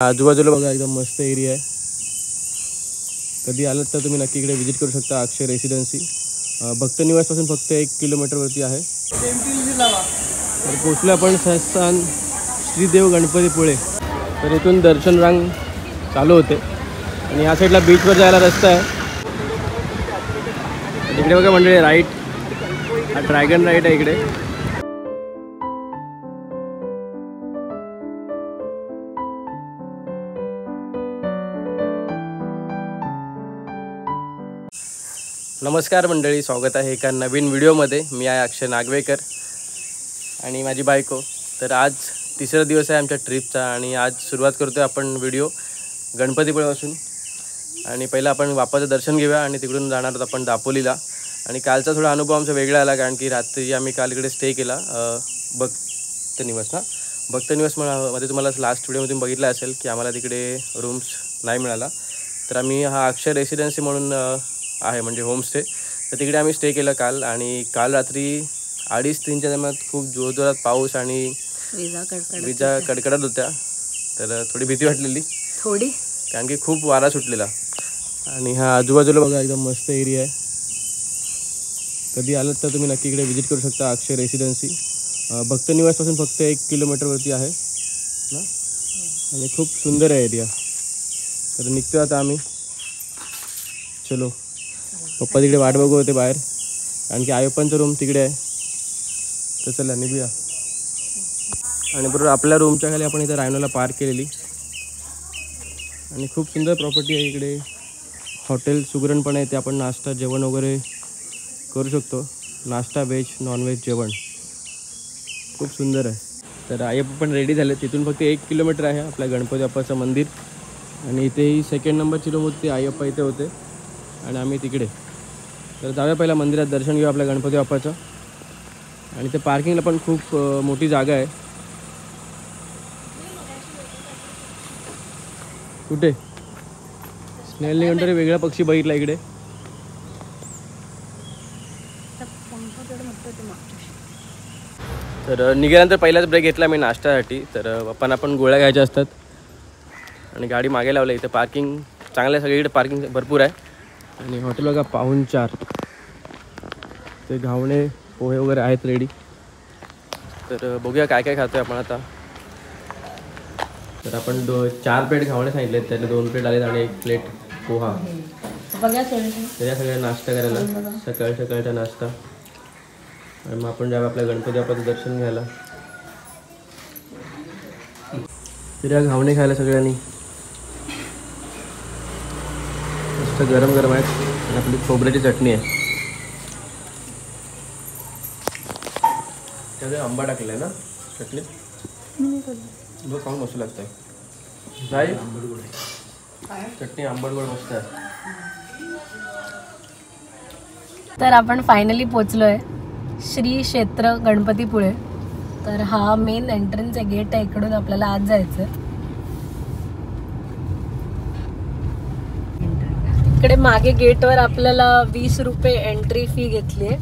आजूबाजूला बघा एकदम मस्त एरिया आहे. कधी आलात तर तुम्ही नक्की इकडे विजिट करू शकता. अक्षय रेसिडेन्सी भक्त निवासपासून फक्त 1 किलोमीटरवरती आहे. तर पोचलो आपण संस्थान श्रीदेव गणपतीपुळे. तर इथून दर्शन रांग चालू होते आणि या साईडला बीचवर जायला रस्ता आहे. इकडे बघा मंडळी राईट, हा ड्रॅगन राईट आहे इकडे. नमस्कार मंडळी, स्वागत आहे एका नवीन व्हिडिओमध्ये. मी आहे अक्षय नागवेकर आणि माझी बायको. तर आज तिसरा दिवस आहे आमच्या ट्रिपचा आणि आज सुरुवात करतो आहे आपण व्हिडिओ गणपतीपुळेपासून. आणि पहिलं आपण बाप्पाचं दर्शन घेऊया आणि तिकडून जाणार आहोत आपण दापोलीला. आणि कालचा थोडा अनुभव आमचा वेगळा आला, कारण की रात्री आम्ही काल इकडे स्टे केला भक्त निवास मध्ये. तुम्हाला लास्ट व्हिडिओमधून बघितलं असेल की आम्हाला तिकडे रूम्स नाही मिळाला. तर आम्ही हा अक्षय रेसिडेन्सी म्हणून आहे म्हणजे होमस्टे, तर तिकडे आम्ही स्टे केलं काल. आणि काल रात्री 2:30-3च्या दरम्यान खूप जोरजोरात पाऊस आणि विजा कडकडत होत्या. तर थोडी भीती वाटलेली थोडी, कारण की खूप वारा सुटलेला. आणि हा आजूबाजूला बघा एकदम मस्त एरिया आहे. कधी आलात तर तुम्ही नक्की इकडे विजिट करू शकता. अक्षय रेसिडेन्सी भक्त निवासपासून फक्त 1 किलोमीटरवरती आहे ना. आणि खूप सुंदर आहे एरिया. तर निघतो आता आम्ही. चलो, पप्पा तिकडे वाट बघू होते बाहेर, कारण की आयोप्पांचं रूम तिकडे आहे. तर चला निघूया. आणि बरोबर आपल्या रूमच्या खाली आपण इथे रायनोला पार्क केलेली. आणि खूप सुंदर प्रॉपर्टी आहे इकडे. हॉटेल सुगरण पण आहे, ते आपण नाश्ता जेवण वगैरे करू शकतो. नाश्ता व्हेज नॉनव्हेज जेवण खूप सुंदर आहे. तर आयप्पा पण रेडी झाले. तिथून फक्त 1 किलोमीटर आहे आपल्या गणपती बाप्पाचं मंदिर. आणि इथेही 2nd नंबरची रूम होती, आयप्पा इथे होते आणि आम्ही तिकडे. तर जाऊया पहिला मंदिरात दर्शन घेऊ आपल्या गणपती बाप्पाचं. आणि ते पार्किंगला पण खूप मोठी जागा आहे. कुठे स्नेल निघून वेगळा पक्षी बघितला इकडे. तर निघाल्यानंतर पहिलाच ब्रेक घेतला मी नाश्त्यासाठी. तर बाप्पांना पण गोळ्या घ्यायच्या असतात आणि गाडी मागे लावली. इथं पार्किंग चांगलं आहे, सगळीकडे पार्किंग भरपूर आहे. आणि हॉटेल बघा पाहुणचार, ते घावणे पोहे वगैरे आहेत रेडी. तर बघूया काय काय खातोय आपण आता. तर आपण 4 प्लेट घावणे सांगितले, त्यातले 2 प्लेट आलेत आणि 1 प्लेट पोहा. त्याच्या सगळ्या नाश्ता करायला, सकाळचा नाश्ता. आणि मग आपण जाऊया आपल्या गणपती बाप्पाचं दर्शन घ्यायला. तर या घावणे खायला सगळ्यांनी. मस्त गरम गरम आहेत. आणि आपली खोबऱ्याची चटणी आहे, त्यामध्ये आंबा टाकला आहे ना चटणीत. बघ खाऊन मस्त लागतं आहे. चटणी आंबट गोड मस्त आहे. तर आपण फायनली पोचलोय श्री क्षेत्र गणपतीपुळे. तर हा मेन एंट्रन्स आहे, गेट आहे. इकडून आपल्याला आत जायचं. इकडे मागे गेटवर आपल्याला 20 रुपये एंट्री फी घेतली आहे.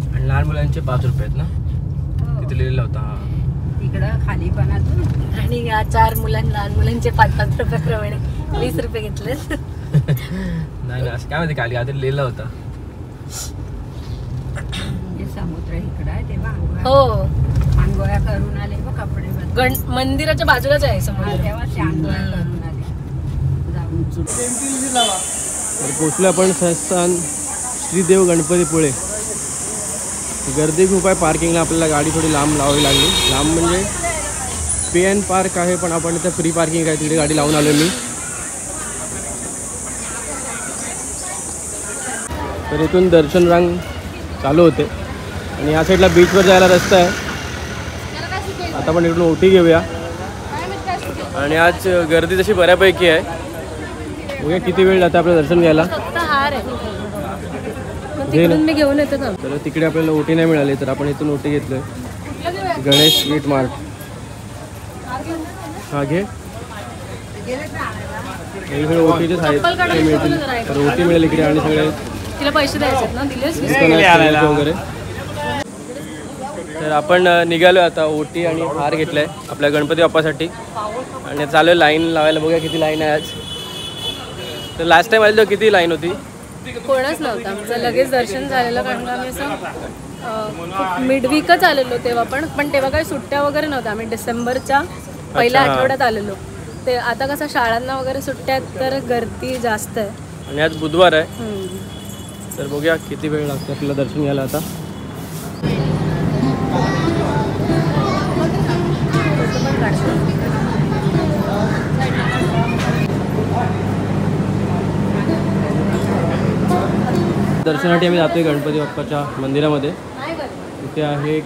आणि लहान मुलांचे 5 रुपये आहेत ना, तिथे लिहिलेला होता. इकडं खाली पण अजून. आणि या 4 लहान मुलांचे 5-5 रुपये प्रमाणे 20 रुपये घेतले. नाही असं काय माहिती, खाली आधी लिहिलं होतं. समुद्र इकडं आहे तेव्हा हो, आंघोळ्या करून आले बघ कपडे. मंदिराच्या बाजूलाच आहे समुद्र. तेव्हा ते आंघोळ्या करून आले. तर पोचलो आपण संस्थान श्रीदेव गणपतीपुळे. गर्दी खूप आहे पार्किंगला. आपल्याला गाडी थोडी लांब लावावी लागली. लांब म्हणजे PN पार्क आहे, पण आपण इथं फ्री पार्किंग आहे, तिकडे गाडी लावून आलो मी. तर इथून दर्शन रांग चालू होते आणि या साईडला बीचवर जायला रस्ता आहे. आता आपण इकडून ओटी घेऊया. आणि आज गर्दी तशी बऱ्यापैकी आहे. बघूया किती वेळ जातं आपलं दर्शन घ्यायला. मी घेऊन येतो ना. तर तिकडे आपल्याला ओटी नाही मिळाली, तर आपण इथून ओटी घेतलोय. Ganesh sweet mart. हा घे. ओटीचेच आहेत, ते मिळतील. तर ओटी मिळेल इकडे. आणि सगळे तिला पैसे द्यायचे ना, दिलेस वगैरे. तर आपण निघालो आता ओटी आणि हार घेतलाय आपल्या गणपती बाप्पासाठी आणि चालू लाईन लावायला. बघूया किती लाईन आहे आज. तर लास्ट टाइम आली तर किती लाईन होती? कोणच नव्हतं आमचं. लगेच दर्शन झालेलं कारण का आम्ही असं मिडवीकच आलेलो तेव्हा पण तेव्हा काही सुट्ट्या वगैरे नव्हत्या. आम्ही डिसेंबरच्या पहिल्या आठवड्यात आलेलो. ते आता कसं शाळांना वगैरे सुट्ट्या आहेत तर गर्दी जास्त आहे आणि आज बुधवार आहे. तर बघूया किती वेळ लागतो आपल्याला दर्शन घ्यायला आता. दर्शनासाठी आम्ही जातोय गणपती बाप्पाच्या मंदिरामध्ये. इथे आहे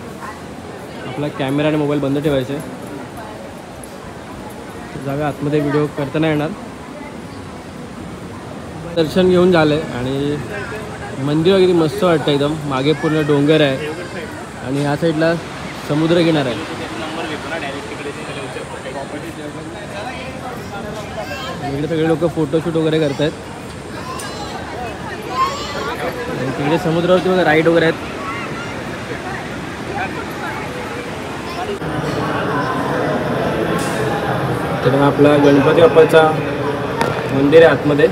आपला कॅमेरा आणि मोबाईल बंद ठेवायचे. जाऊया आतमध्ये, व्हिडिओ करता नाही येणार. दर्शन घेऊन झालंय आणि मंदिर किती मस्त वाटतं एकदम. मागे पूर्ण डोंगर आहे आणि ह्या साईडला समुद्र किनारा आहे. इकडे सगळे लोक फोटोशूट वगैरे करत आहेत. तिकडे समुद्रावरती बघा राईड वगैरे आहेत. तर आपला गणपती बाप्पाचा मंदिर आहे आतमध्ये.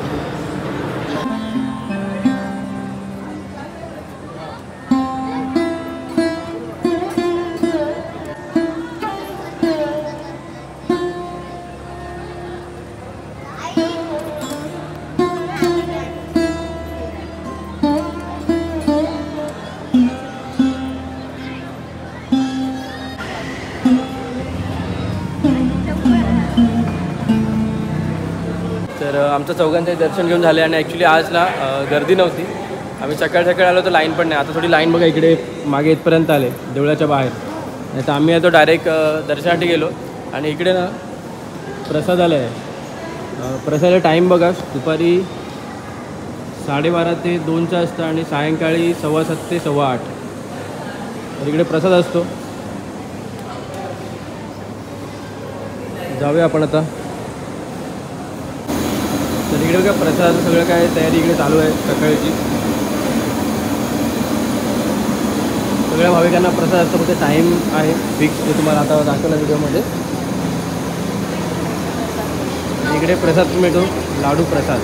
तर आमचं चौघांचं दर्शन घेऊन झाले आणि ॲक्च्युली आज ना गर्दी नव्हती. आम्ही सकाळ सकाळी आलो तर लाईन पण नाही. आता थोडी लाईन बघा इकडे मागे इथपर्यंत आले देवळाच्या बाहेर. नाही तर आम्ही तो डायरेक्ट दर्शनासाठी गेलो. आणि इकडे ना प्रसादालय आहे. प्रसादाला टाईम बघा दुपारी 12:30 ते 2चा असतं आणि सायंकाळी 7:15 ते 8:15. तर इकडे प्रसाद असतो. जाऊया आपण आता. तर इकडे बघा प्रसाद सगळं काय तयारी इकडे चालू आहे सकाळची. सगळ्या भाविकांना प्रसाद असतो. फक्त टाईम आहे फिक्स जे तुम्हाला आता दाखवला व्हिडिओमध्ये. इकडे प्रसाद मिळतो लाडू प्रसाद.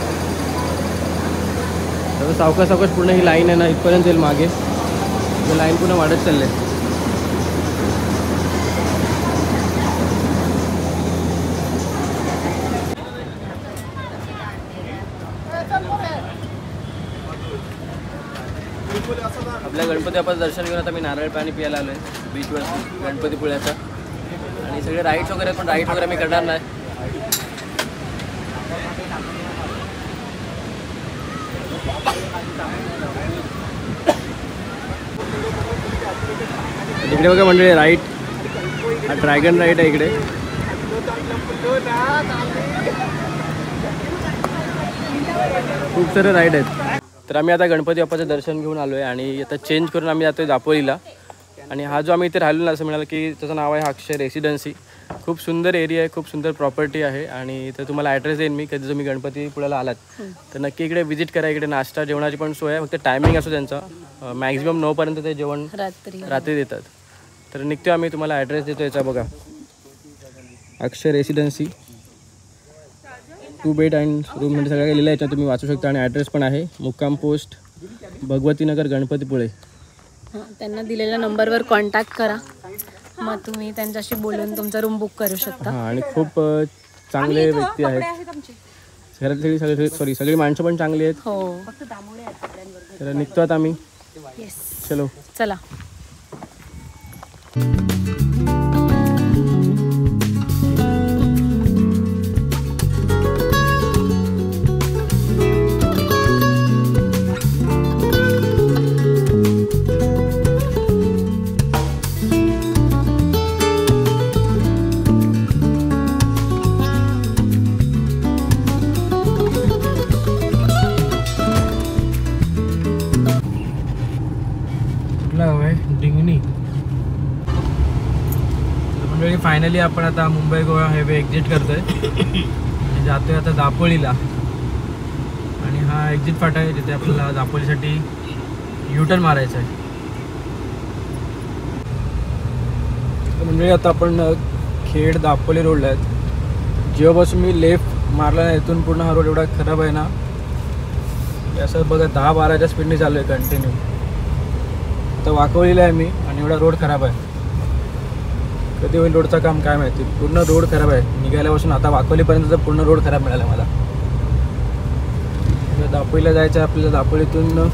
तर सावकाश सावकाश पूर्ण ही लाईन आहे ना इथपर्यंत येईल मागे. तर लाईन पूर्ण वाढत चालली आहे. आपल्या गणपती बाप्पाचं दर्शन घेऊन आता मी नारळ पाणी प्यायला आलो आहे बीचवर गणपतीपुळ्याचा. आणि सगळे राईड्स वगैरे पण राईड वगैरे मी करणार नाही. इकडे बघा मंडळी राईड. हा ड्रॅगन राईड आहे इकडे. खूप सारे राईड आहेत. तर आम्ही आता गणपती बाप्पाचं दर्शन घेऊन आलो आहे आणि आता चेंज करून आम्ही जातो आहे दापोलीला. आणि हा जो आम्ही इथे राहिलो ना असं मिळालं की त्याचं नाव आहे अक्षय रेसिडेन्सी. खूप सुंदर एरिया आहे, खूप सुंदर प्रॉपर्टी आहे. आणि इथं तुम्हाला ॲड्रेस देईन मी. कधी तुम्ही गणपतीपुळ्याला आलात तर नक्की इकडे व्हिजिट करा. इकडे नाश्ता जेवणाची पण सोय आहे. फक्त टायमिंग असतो त्यांचा मॅक्झिमम 9पर्यंत ते जेवण रात्री देतात. तर निघतो आम्ही, तुम्हाला ॲड्रेस देतो याचा बघा. अक्षय रेसिडेन्सी 2 बेड अँड रूम म्हणजे सगळं लिहिलं आहे याच्यात तुम्ही वाचू शकता. आणि ॲड्रेस पण आहे मुक्काम पोस्ट भगवतीनगर गणपतीपुळे. त्यांना दिलेल्या नंबरवर कॉन्टॅक्ट करा. मग तुम्ही त्यांच्याशी बोलून तुमचा रूम बुक करू शकता. हां आणि खूप चांगले व्यक्ती आहेत. घरातली सगळी माणसं पण चांगली आहेत. हो. तर निघतो आता आम्ही. चलो चला. फायनली आपण आता मुंबई गोवा हायवे एक्झिट करतोय. जातोय आता दापोलीला. आणि हा एक्झिट फाटा आहे जिथे आपल्याला दापोलीसाठी U-टर्न मारायचा आहे. म्हणजे आता आपण खेड दापोली रोडला आहेत. जेव्हापासून मी लेफ्ट मारला ना इथून पूर्ण हा रोड एवढा खराब आहे ना, असं बघा 10-12च्या स्पीडने चालू आहे कंटिन्यू. आता वाकवलेला आहे मी आणि एवढा रोड खराब आहे. कधी होईल रोडचं काम काय माहिती. पूर्ण रोड खराब आहे. निघाल्यापासून आता वाकवलीपर्यंत पूर्ण रोड खराब मिळाला मला. दापोलीला जायचं आहे आपल्याला. दापोलीतून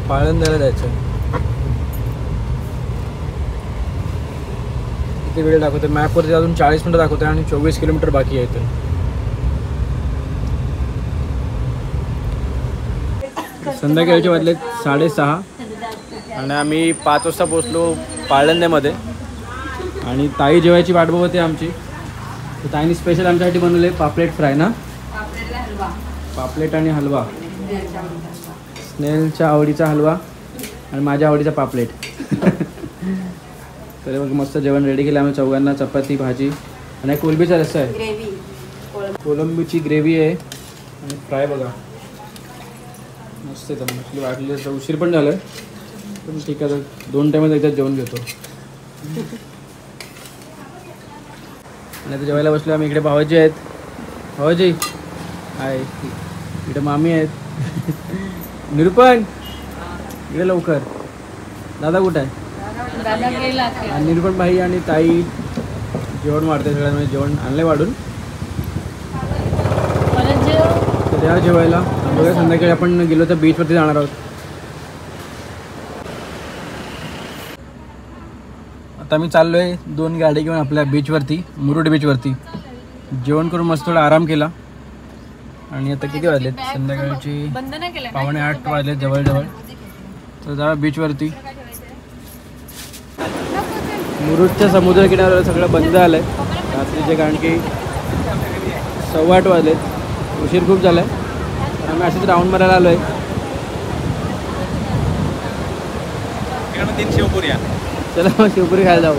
पाळंद्याला जायचं आहे. किती वेळ दाखवते मॅपवरती, अजून 40 मिनटं दाखवते आणि 24 किलोमीटर बाकी आहे इथून. संध्याकाळचे वाजले 6:30 आणि आम्ही 5 वाजता पोचलो पाळंद्यामध्ये. आणि ताई जेवायची वाट बघते आमची. तर ताईने स्पेशल आमच्यासाठी बनवले पापलेट फ्राय ना. पापलेट आणि हलवा. स्नेलच्या आवडीचा हलवा आणि माझ्या आवडीचा पापलेट. तर मग मस्त जेवण रेडी केलं आम्ही चौघांना. चपाती भाजी आणि कोलंबीचा रस्सा आहे. कोलंबीची ग्रेव्ही आहे आणि फ्राय बघा मस्त आहे. तर मछली वाटली तर उशीर पण झालं पण ठीक आहे. 2 टायमात एकदा जेवण घेतो. आणि आता जेवायला बसलो आम्ही. इकडे भावाजी आहेत. भावाजी आहे. इकडे मामी आहेत. निरूपण इकडे लवकर. दादा कुठं आहे? दादा गेला. आणि निरूपण भाई आणि ताई जेवण वाढते सगळ्यांमध्ये. जेवण आणलंय वाढून. तर या जेवायला बघा. संध्याकाळी आपण गेलो तर बीचवरती जाणार आहोत. आता मी चाललो आहे 2 गाडी घेऊन आपल्या बीचवरती, मुरुड बीचवरती. जेवण करून मस्त थोडा आराम केला. आणि आता किती वाजलेत? संध्याकाळची 7:45 वाजलेत जवळजवळ. तर जा बीचवरती. मुरुडच्या समुद्र किनाऱ्यावर सगळं बंद झालं आहे रात्रीचे, कारण की 8:15 वाजलेत. उशीर खूप झाला आहे. आम्ही असेच राऊंड मारायला आलो आहे. 3 शेवपुऱ्या. चला मग शिवपुरी खायला जाऊ.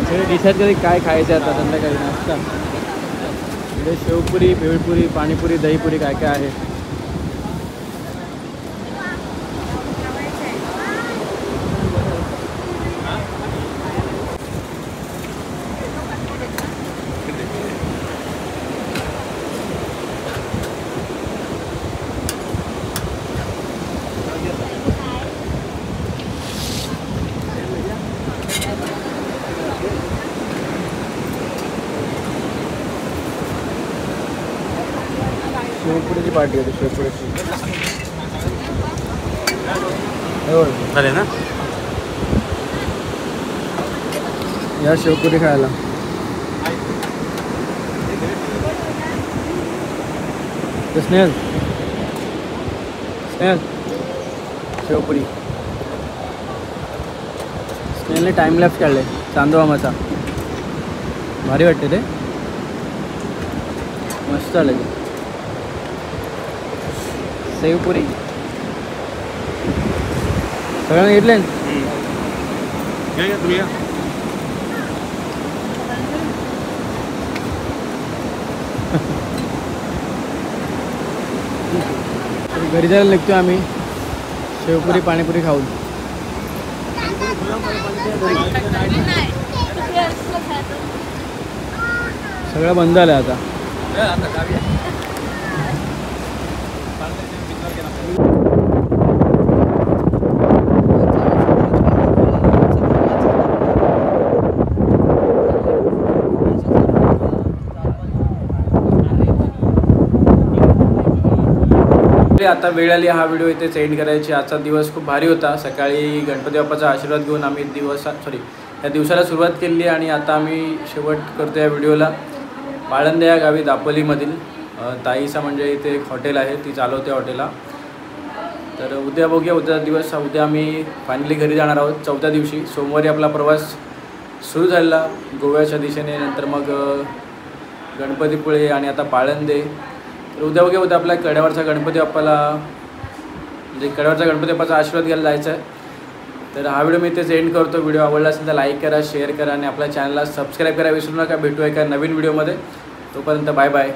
सगळे डिसाईड कधी काय खायचं आता संध्याकाळी नाश्ता. इकडे शेवपुरी, भेळपुरी, पाणीपुरी, दहीपुरी काय काय आहे. शेवपुरीची पार्टी होती. शेवपुरीची झाले ना. या शेवपुरी खायला. स्नेहल स्नेहल शेवपुरी. स्नेहलने टाइम लॅप्स काढले चांदोबामाचा. भारी वाटते ते. मस्त आलं ते. शेवपुरी सगळ्यांना घेतले. तुम्ही घरी जायला निघतो आम्ही शेवपुरी पाणीपुरी खाऊन. सगळं बंद झालं आता. आता वेळ आली हा व्हिडिओ इथे सेंड करायची. आजचा दिवस खूप भारी होता. सकाळी गणपती बाप्पाचा आशीर्वाद घेऊन आम्ही या दिवसाला सुरुवात केली आणि आता आम्ही शेवट करतो या व्हिडिओला. पाळंदे या गावी दापोलीमधील ताईसा म्हणजे इथे एक हॉटेल आहे, ती चालवते हॉटेलला. तर उद्या बघूया. उद्या दिवस उद्या आम्ही फायनली घरी जाणार आहोत. 4थ्या दिवशी सोमवारी आपला प्रवास सुरू झाला गोव्याच्या दिशेने. नंतर मग गणपतीपुळे आणि आता पाळंदे. तर उद्या बघूया. उद्या आपल्या कड्यावरचा गणपती बाप्पाला म्हणजे कड्यावरचा गणपती बाप्पाचा आशीर्वाद घ्यायला जायचं आहे. तर हा व्हिडिओ मी इथेच एंड करतो. व्हिडिओ आवडला असेल तर लाईक करा, शेअर करा आणि आपल्या चॅनलला सबस्क्राईब करा विसरू नका. भेटूया एका नवीन व्हिडिओमध्ये. तोपर्यंत बाय बाय.